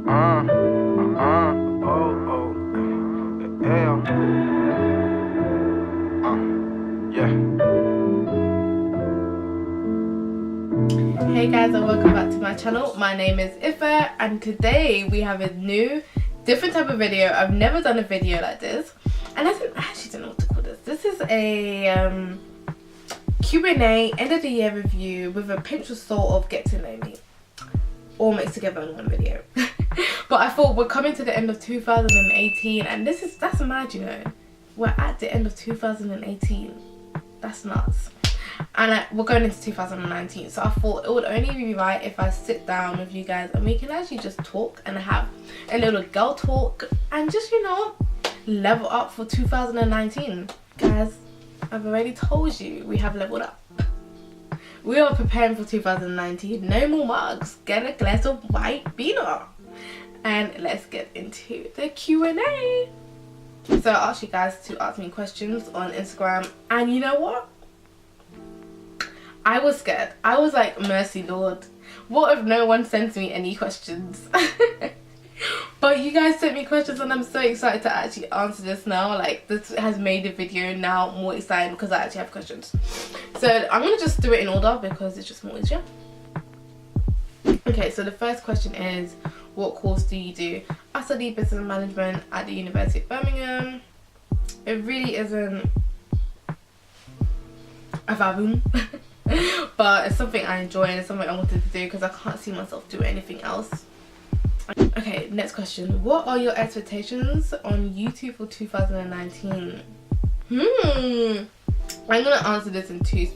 Hey guys, and welcome back to my channel. My name is Ife, and today we have a new, different type of video. I've never done a video like this, and I actually don't know what to call this. This is a Q&A end of the year review with a pinch of salt of get to know me, all mixed together in one video. But I thought we're coming to the end of 2018, and that's mad, you know. We're at the end of 2018. That's nuts. And we're going into 2019, so I thought it would only be right if I sit down with you guys and we can actually just talk and have a little girl talk and just, you know, level up for 2019. Guys, I've already told you we have leveled up. We are preparing for 2019. No more mugs. Get a glass of white beer. And let's get into the Q&A. So I asked you guys to ask me questions on Instagram, and you know what? I was scared. I was like, mercy Lord, what if no one sends me any questions? But you guys sent me questions, and I'm so excited to actually answer this now. Like, this has made the video now more exciting because I actually have questions. So I'm gonna just do it in order because it's just more easier. Okay, so the first question is, what course do you do? I study business management at the University of Birmingham. It really isn't a vaboom. But it's something I enjoy and it's something I wanted to do because I can't see myself doing anything else. Okay, next question. What are your expectations on YouTube for 2019? I'm gonna answer this in two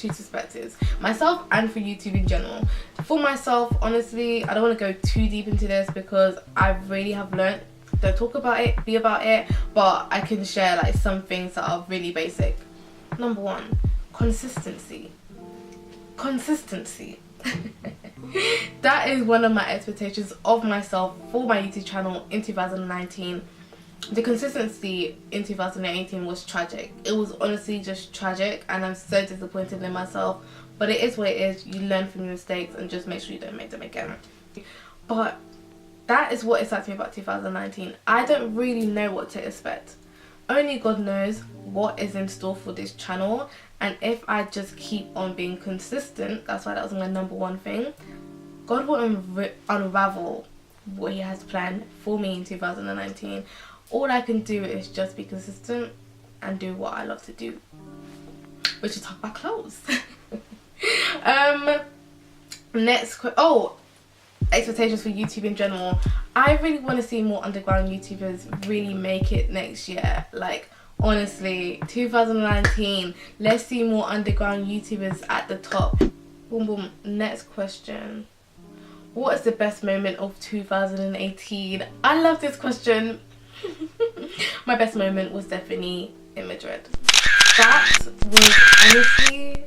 perspectives. Myself and for YouTube in general. For myself, honestly, I don't want to go too deep into this because I really have learned, don't talk about it, be about it, but I can share like some things that are really basic. Number one, consistency. That is one of my expectations of myself for my YouTube channel in 2019. The consistency in 2018 was tragic. It was honestly just tragic, and I'm so disappointed in myself, but it is what it is. You learn from your mistakes and just make sure you don't make them again. But that is what excites me about 2019. I don't really know what to expect. Only God knows what is in store for this channel, and if I just keep on being consistent, that's why that was my number one thing, God will unravel what he has planned for me in 2019. All I can do is just be consistent and do what I love to do, which is talk about clothes. Expectations for YouTube in general. I really want to see more underground YouTubers really make it next year. Like, honestly, 2019, let's see more underground YouTubers at the top. Boom boom. Next question. What is the best moment of 2018? I love this question. My best moment was definitely in Madrid. That was honestly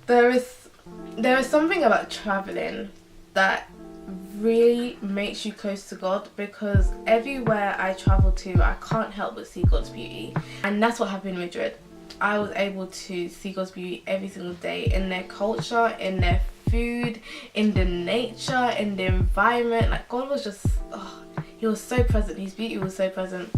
there is something about traveling that really makes you close to God, because everywhere I travel to, I can't help but see God's beauty, and that's what happened in Madrid. I was able to see God's beauty every single day, in their culture, in their food, in the nature, in the environment. Like, God was just, he was so present. His beauty was so present,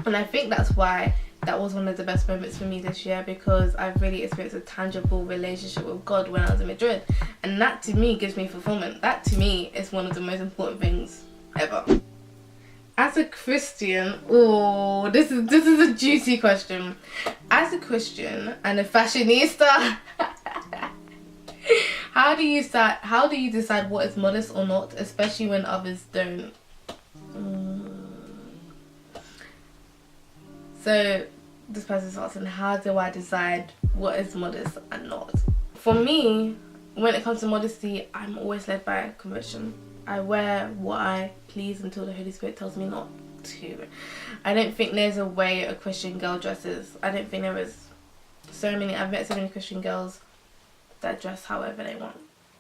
and I think that's why that was one of the best moments for me this year, because I really experienced a tangible relationship with God when I was in Madrid, and that to me gives me fulfillment. That to me is one of the most important things ever. As a Christian, this is a juicy question. As a Christian and a fashionista, how do you decide what is modest or not, especially when others don't? So this person's asking, how do I decide what is modest and not? For me, when it comes to modesty, I'm always led by conviction. I wear what I please until the Holy Spirit tells me not to. I don't think there's a way a Christian girl dresses. I don't think there is. I've met so many Christian girls that dress however they want.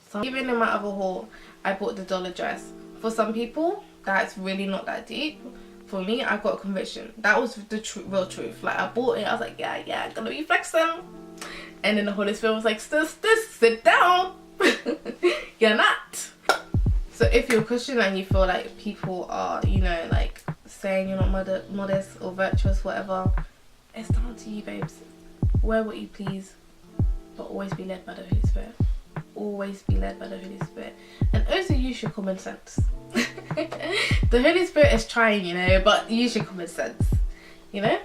So even in my other haul, I bought the dollar dress. For some people, that's really not that deep. For me, I got conviction. That was the real truth. Like, I bought it, I was like, yeah, I'm gonna be flexing. And then the Holy Spirit was like, sis, sit down. You're not. So if you're a Christian and you feel like people are, you know, like saying you're not modest or virtuous, whatever, it's down to you, babes. Wear what you please, but always be led by the Holy Spirit. Always be led by the Holy Spirit. And also use your common sense. The Holy Spirit is trying, you know, but use your common sense, you know.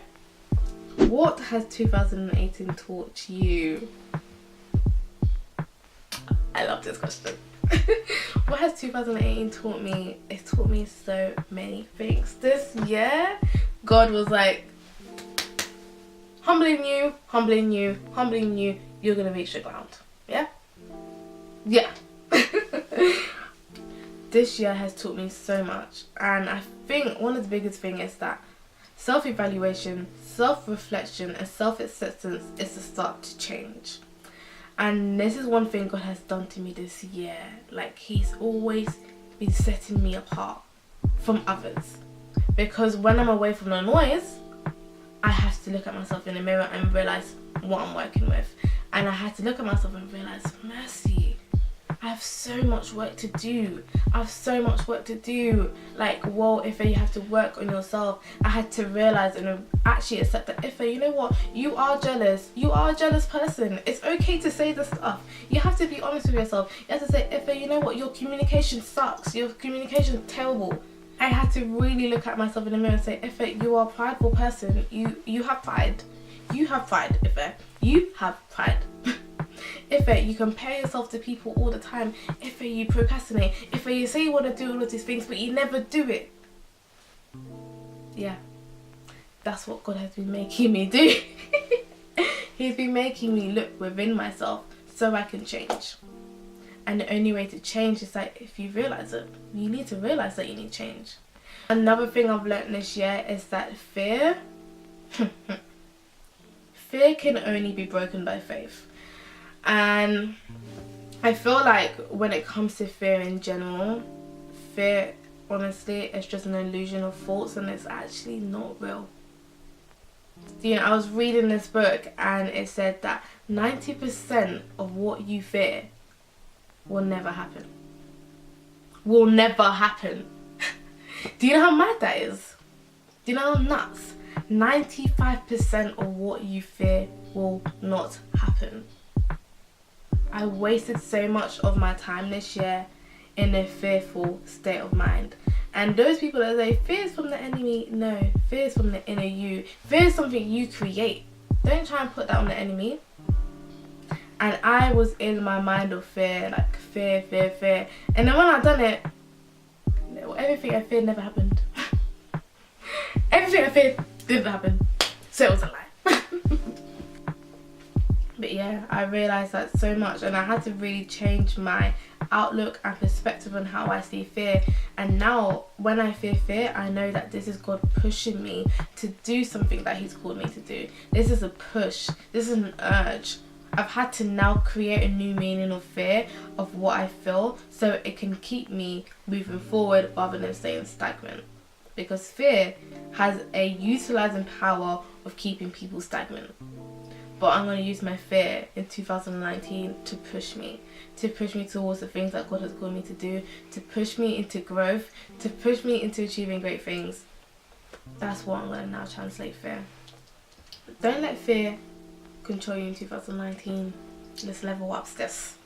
What has 2018 taught you? I love this question. What has 2018 taught me? It taught me so many things. This year, God was like, humbling you, humbling you, humbling you. You're gonna reach the ground. Yeah? Yeah. This year has taught me so much. And I think one of the biggest things is that self-evaluation, self-reflection and self-acceptance is the start to change. And this is one thing God has done to me this year. Like, he's always been setting me apart from others. Because when I'm away from the noise, I have to look at myself in the mirror and realise what I'm working with. And I had to look at myself and realise, mercy, I have so much work to do. I have so much work to do. Like, whoa, Ife, you have to work on yourself. I had to realise and actually accept that, Ife, you know what? You are jealous. You are a jealous person. It's okay to say this stuff. You have to be honest with yourself. You have to say, Ife, you know what? Your communication sucks. Your communication is terrible. I had to really look at myself in the mirror and say, Ife, you are a prideful person. You have pride. You have pride, Ife. You have pride. Ife, you compare yourself to people all the time. Ife, you procrastinate. Ife, you say you want to do all of these things, but you never do it. Yeah, that's what God has been making me do. He's been making me look within myself so I can change. And the only way to change is like, if you realise it, you need to realise that you need change. Another thing I've learned this year is that fear can only be broken by faith. And I feel like when it comes to fear in general, fear honestly is just an illusion of thoughts and it's actually not real. You know, I was reading this book and it said that 90% of what you fear will never happen. Will never happen. Do you know how mad that is? Do you know how nuts? 95% of what you fear will not happen. I wasted so much of my time this year in a fearful state of mind. And those people that say fear is from the enemy, no, fear is from the inner you. Fear is something you create. Don't try and put that on the enemy. And I was in my mind of fear, like fear. And then when I done it, everything I feared never happened. Everything I feared didn't happen. So it was a lie. But yeah, I realised that so much and I had to really change my outlook and perspective on how I see fear. And now when I fear fear, I know that this is God pushing me to do something that he's called me to do. This is a push. This is an urge. I've had to now create a new meaning of fear, of what I feel, so it can keep me moving forward rather than staying stagnant. Because fear has a utilising power of keeping people stagnant. But I'm going to use my fear in 2019 to push me towards the things that God has called me to do, to push me into growth, to push me into achieving great things. That's what I'm going to now translate fear. But don't let fear control you in 2019. Let's level up this.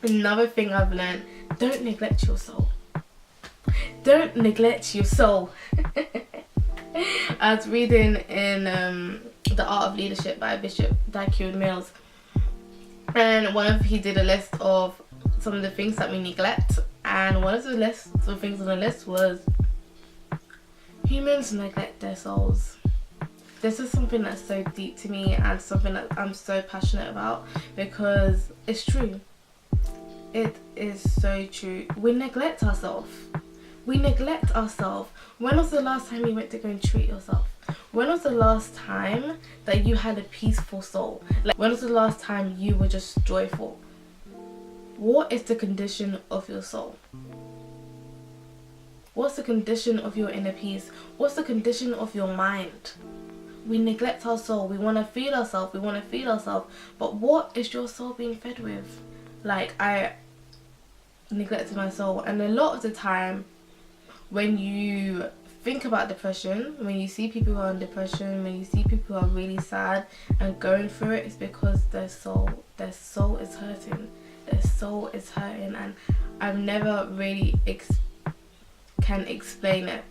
Another thing I've learned, don't neglect your soul. Don't neglect your soul. I was reading in The Art of Leadership by Bishop Daikiud Mills, and he did a list of some of the things that we neglect, and one of the things on the list was humans neglect their souls. This is something that's so deep to me and something that I'm so passionate about because it's true. It is so true. We neglect ourselves. We neglect ourselves. When was the last time you went to go and treat yourself? When was the last time that you had a peaceful soul? Like, when was the last time you were just joyful? What is the condition of your soul? What's the condition of your inner peace? What's the condition of your mind? We neglect our soul. We want to feed ourselves. But what is your soul being fed with? Like, neglected my soul. And a lot of the time when you think about depression, when you see people who are in depression, when you see people who are really sad and going through it, it's because their soul is hurting. Their soul is hurting, and I've never really can explain it,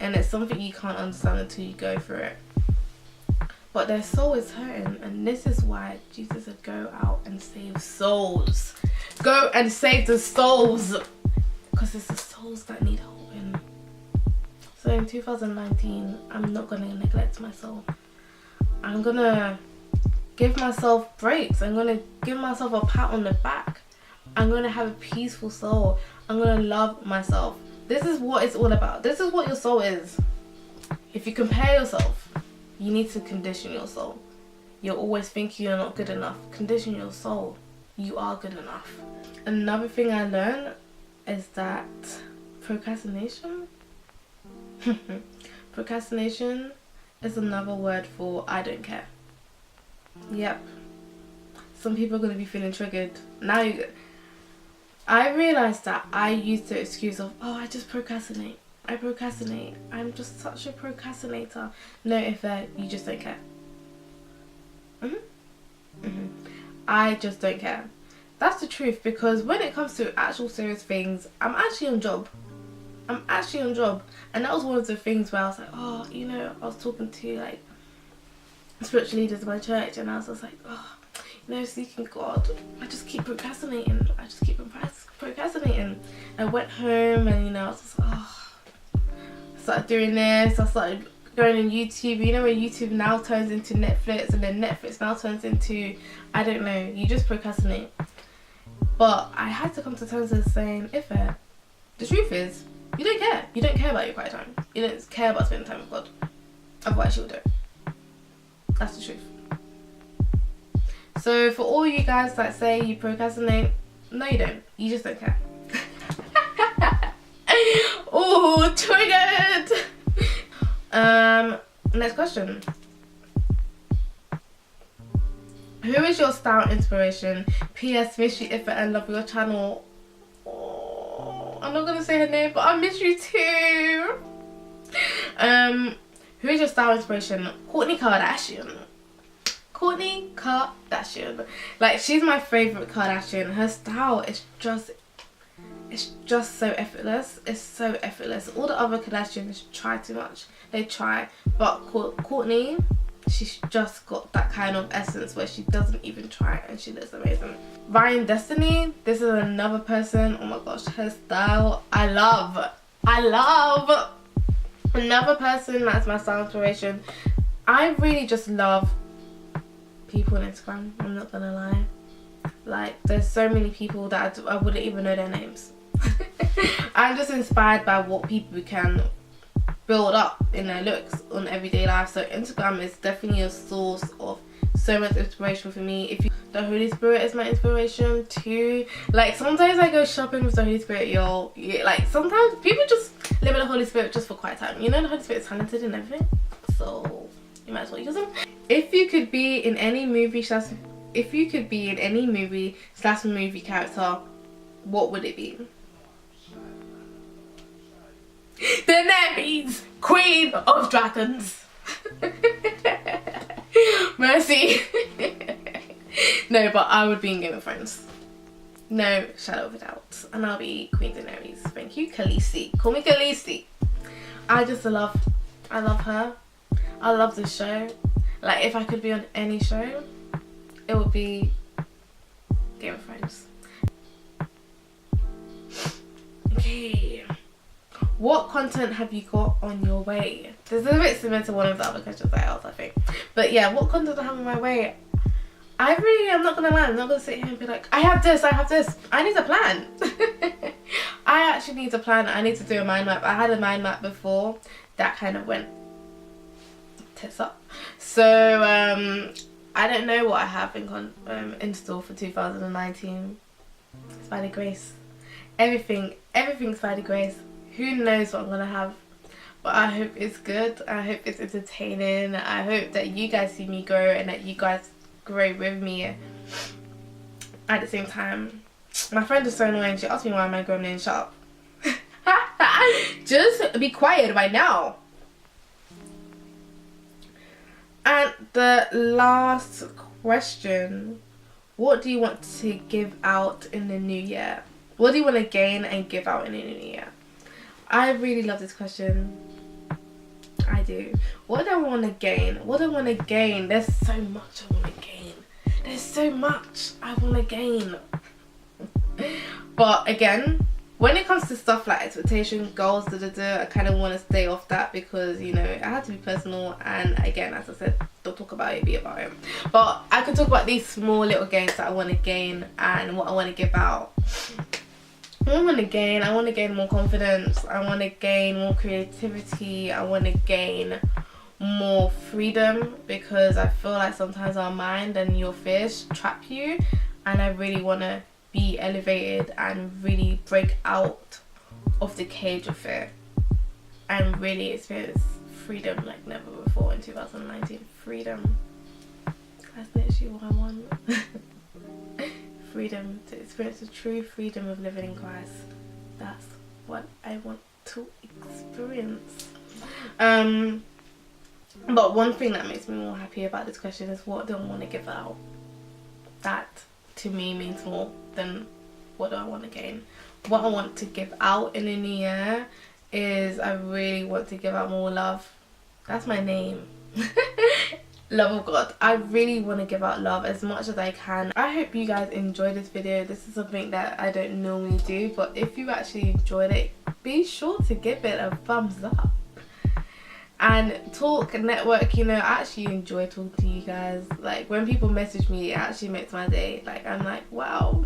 and it's something you can't understand until you go through it. But their soul is hurting, and this is why Jesus said, go out and save souls. Go and save the souls, because it's the souls that need helping. So in 2019, I'm not going to neglect my soul. I'm going to give myself breaks. I'm going to give myself a pat on the back. I'm going to have a peaceful soul. I'm going to love myself. This is what it's all about. This is what your soul is. If you compare yourself, you need to condition your soul. You're always thinking you're not good enough. Condition your soul. You are good enough. Another thing I learned is that procrastination procrastination is another word for I don't care. Yep. Some people are going to be feeling triggered. Now I realised that I used the excuse of, oh, I just procrastinate. I procrastinate. I'm just such a procrastinator. No, you just don't care. I just don't care. That's the truth, because when it comes to actual serious things, I'm actually on job. And that was one of the things where I was like, oh, you know, I was talking to like spiritual leaders of my church, and I was just like, oh, you know, seeking God, I just keep procrastinating. I went home and, you know, I was just like, oh, I started doing this. I started going on YouTube. You know, when YouTube now turns into Netflix, and then Netflix now turns into, I don't know, you just procrastinate. But I had to come to terms with saying, the truth is, you don't care. You don't care about your quiet time. You don't care about spending time with God. Otherwise you'll do it. That's the truth. So for all you guys that say you procrastinate, no you don't. You just don't care. Oh, triggered! Next question. Who is your style inspiration? PS, miss you, Ife, and love your channel. Oh, I'm not gonna say her name, but I miss you too. Who is your style inspiration? Kourtney Kardashian. Like, she's my favorite Kardashian. Her style is just, it's just so effortless. It's so effortless. All the other Kardashians try too much. They try, but Kourtney, she's just got that kind of essence where she doesn't even try, and she looks amazing. Ryan Destiny, this is another person. Oh my gosh, her style I love. Another person that's my style inspiration. I really just love people on Instagram, I'm not gonna lie. Like, there's so many people that I wouldn't even know their names. I'm just inspired by what people can build up in their looks on everyday life. So Instagram is definitely a source of so much inspiration for me. The Holy Spirit is my inspiration too. Like, sometimes I go shopping with the Holy Spirit, y'all. Like, sometimes people just live with the Holy Spirit just for quiet time. You know, the Holy Spirit is talented and everything, so you might as well use him. If you could be in any movie slash movie character, what would it be? Daenerys, Queen of Dragons. Mercy. No, but I would be in Game of Thrones. No shadow of a doubt. And I'll be Queen Daenerys. Thank you, Khaleesi. Call me Khaleesi. I love her. I love this show. Like, if I could be on any show, it would be Game of Thrones. Okay. What content have you got on your way? This is a bit similar to one of the other questions I asked, I think. But yeah, what content I have on my way? I'm not gonna lie, I'm not gonna sit here and be like, I have this. I need a plan. I actually need a plan. I need to do a mind map. I had a mind map before that kind of went tits up. So I don't know what I have in store for 2019. It's by the grace. Everything's by the grace. Who knows what I'm gonna have, but I hope it's good. I hope it's entertaining. I hope that you guys see me grow and that you guys grow with me at the same time. My friend is so annoying. She asked me why am I grown and shut up. Just be quiet right now. And the last question, what do you want to give out in the new year? What do you want to gain and give out in the new year? I really love this question. I do. What do I want to gain? What do I want to gain? There's so much I want to gain. There's so much I want to gain. But again, when it comes to stuff like expectations, goals, I kind of want to stay off that because, you know, I have to be personal. And again, as I said, don't talk about it, be about it. But I can talk about these small little gains that I want to gain and what I want to give out. I want to gain more confidence. I want to gain more creativity. I want to gain more freedom, because I feel like sometimes our mind and your fears trap you, and I really want to be elevated and really break out of the cage of fear and really experience freedom like never before in 2019. Freedom. That's literally what I want. Freedom, to experience the true freedom of living in Christ. That's what I want to experience. But one thing that makes me more happy about this question is, what do I want to give out? That to me means more than what do I want to gain. What I want to give out in the new year is, I really want to give out more love. That's my name. Love of God. I really want to give out love as much as I can. I hope you guys enjoyed this video. This is something that I don't normally do, but if you actually enjoyed it, be sure to give it a thumbs up and talk and network. You know, I actually enjoy talking to you guys. Like, when people message me, it actually makes my day. Like, I'm like, wow,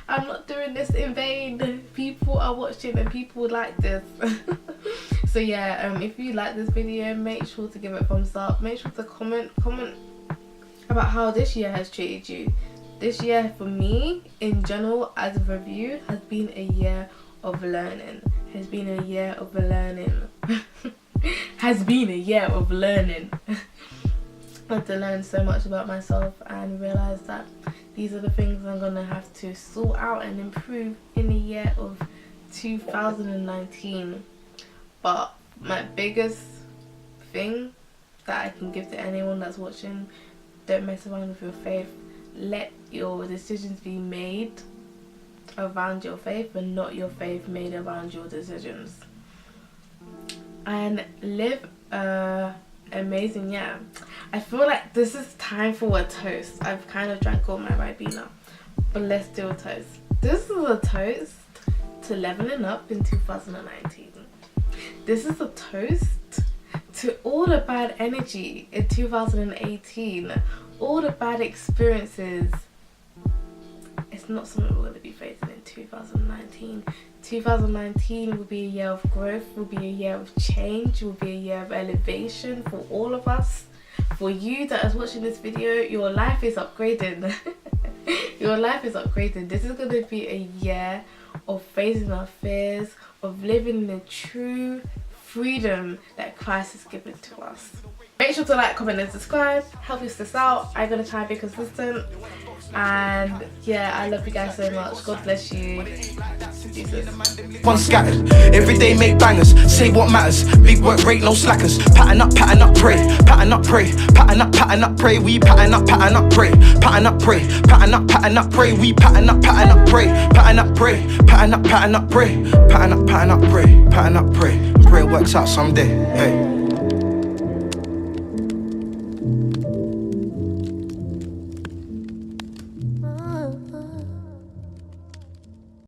I'm not doing this in vain. People are watching and people like this. So yeah, if you like this video, make sure to give it a thumbs up. Make sure to comment about how this year has treated you. This year for me in general, as a review, has been a year of learning. Has been a year of learning. Has been a year of learning. I had to learn so much about myself and realize that these are the things I'm gonna have to sort out and improve in the year of 2019. But my biggest thing that I can give to anyone that's watching, don't mess around with your faith. Let your decisions be made around your faith and not your faith made around your decisions. And live amazing year. I feel like this is time for a toast. I've kind of drank all my Ribena, but let's do a toast. This is a toast to leveling up in 2019. This is a toast to all the bad energy in 2018, all the bad experiences. It's not something we're going to be facing in 2019. 2019 will be a year of growth, will be a year of change, will be a year of elevation for all of us. For you that is watching this video, your life is upgrading. Your life is upgrading. This is going to be a year of facing our fears, of living in the true freedom that Christ has given to us. Make sure to like, comment and subscribe. Help us this out. I'm going to try and be consistent. And yeah, I love you guys so much. God bless you. One scattered, every day make bangers, say what matters, big work rate, no slackers, pattern up, pray, pattern up, pray, pattern up, pray, we pattern up, pray, pattern up, pray, pattern up, pray, we pattern up, pray, pattern up, pray, pattern up, pray, pattern up, pray, pattern up, pray, pray works out someday, hey.